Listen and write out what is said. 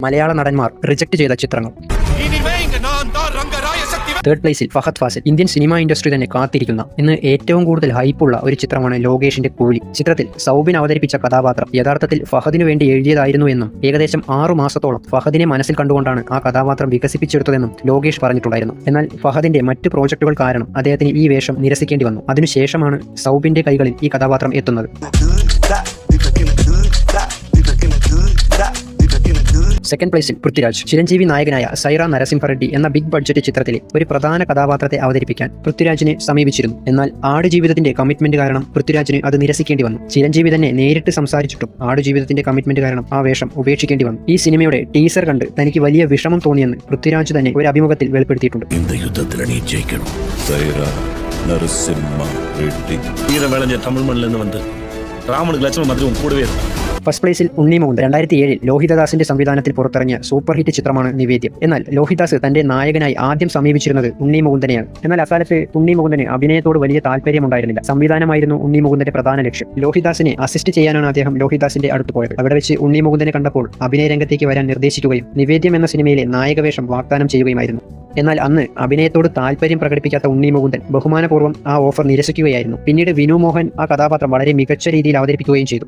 മലയാള നടന്മാർ റിജക്ട് ചെയ്ത ചിത്രങ്ങൾ. തേർഡ് പ്ലേസിൽ Fahadh Faasil. Indian cinema industry തന്നെ കാത്തിരിക്കുന്ന ഇന്ന് ഏറ്റവും കൂടുതൽ ഹൈപ്പുള്ള ഒരു ചിത്രമാണ് ലോകേഷിന്റെ കൂലി. ചിത്രത്തിൽ സൗബിൻ അവതരിപ്പിച്ച കഥാപാത്രം യഥാർത്ഥത്തിൽ ഫഹദിനു വേണ്ടി എഴുതിയതായിരുന്നു എന്നും ഏകദേശം 6 മാസത്തോളം ഫഹദിനെ മനസ്സിൽ കണ്ടുകൊണ്ടാണ് ആ കഥാപാത്രം വികസിപ്പിച്ചെടുത്തതെന്നും ലോകേഷ് പറഞ്ഞിട്ടുണ്ടായിരുന്നു. എന്നാൽ ഫഹദിന്റെ മറ്റ് പ്രോജക്റ്റുകൾ കാരണം അദ്ദേഹത്തിന് ഈ വേഷം നിരസിക്കേണ്ടി വന്നു. അതിനുശേഷമാണ് സൗബിന്റെ കൈകളിൽ ഈ കഥാപാത്രം എത്തുന്നത്. സെക്കൻഡ് പ്ലേസിൽ പൃഥ്വിരാജ്. ചിരഞ്ജീവി നായകനായ സൈറ നരസിംഹ റെഡ്ഡി എന്ന ബിഗ് ബഡ്ജറ്റ് ചിത്രത്തിലെ ഒരു പ്രധാന കഥാപാത്രത്തെ അവതരിപ്പിക്കാൻ പൃഥ്വിരാജിനെ സമീപിച്ചിരുന്നു. എന്നാൽ ആടുജീവിതത്തിന്റെ കമ്മിറ്റ്മെന്റ് കാരണം പൃഥ്വിരാജിന് അത് നിരസിക്കേണ്ടി വന്നു. ചിരഞ്ജീവി തന്നെ നേരിട്ട് സംസാരിച്ചിട്ടും ആടുജീവിതത്തിന്റെ കമ്മിറ്റ്മെന്റ് കാരണം ആ വേഷം ഉപേക്ഷിക്കേണ്ടി വന്നു. ഈ സിനിമയുടെ ടീസർ കണ്ട് തനിക്ക് വലിയ വിഷമം തോന്നിയെന്ന് പൃഥ്വിരാജ് തന്നെ ഒരു അഭിമുഖത്തിൽ വെളിപ്പെടുത്തിയിട്ടുണ്ട്. ഫസ്റ്റ് പ്ലേസിൽ ഉണ്ണി മുകുന്ദൻ. 2007 ലോഹിതദാസിന്റെ സംവിധാനത്തിൽ പുറത്തിറങ്ങിയ സൂപ്പർ ഹിറ്റ് ചിത്രമാണ് നിവേദ്യം. എന്നാൽ ലോഹിതദാസ് തന്റെ നായകനായി ആദ്യം സമീപിച്ചിരുന്നത് ഉണ്ണി മുകുന്ദനെയാണ്. എന്നാൽ അക്കാലത്ത് ഉണ്ണി മുകുന്ദന് അഭിനയത്തോട് വലിയ താല്പര്യമുണ്ടായിരുന്നില്ല. സംവിധാനമായിരുന്നു ഉണ്ണി മുകുന്ദന്റെ പ്രധാന ലക്ഷ്യം. ലോഹിദാസിനെ അസിസ്റ്റ് ചെയ്യാനാണ് അദ്ദേഹം ലോഹിദാസിന്റെ അടുത്ത് പോയത്. അവിടെ വെച്ച് ഉണ്ണി മുകുന്ദനെ കണ്ടപ്പോൾ അഭിനയ രംഗത്തേക്ക് വരാൻ നിർദ്ദേശിക്കുകയും നിവേദ്യം എന്ന സിനിമയിലെ നായകവേഷം വാഗ്ദാനം ചെയ്യുകയുമായിരുന്നു. എന്നാൽ അന്ന് അഭിനയത്തോട് താല്പര്യം പ്രകടിപ്പിക്കാത്ത ഉണ്ണി മുകുന്ദൻ ബഹുമാനപൂർവ്വം ആ ഓഫർ നിരസിക്കുകയായിരുന്നു. പിന്നീട് വിനു മോഹൻ ആ കഥാപാത്രം വളരെ മികച്ച രീതിയിൽ അവതരിപ്പിക്കുകയും ചെയ്തു.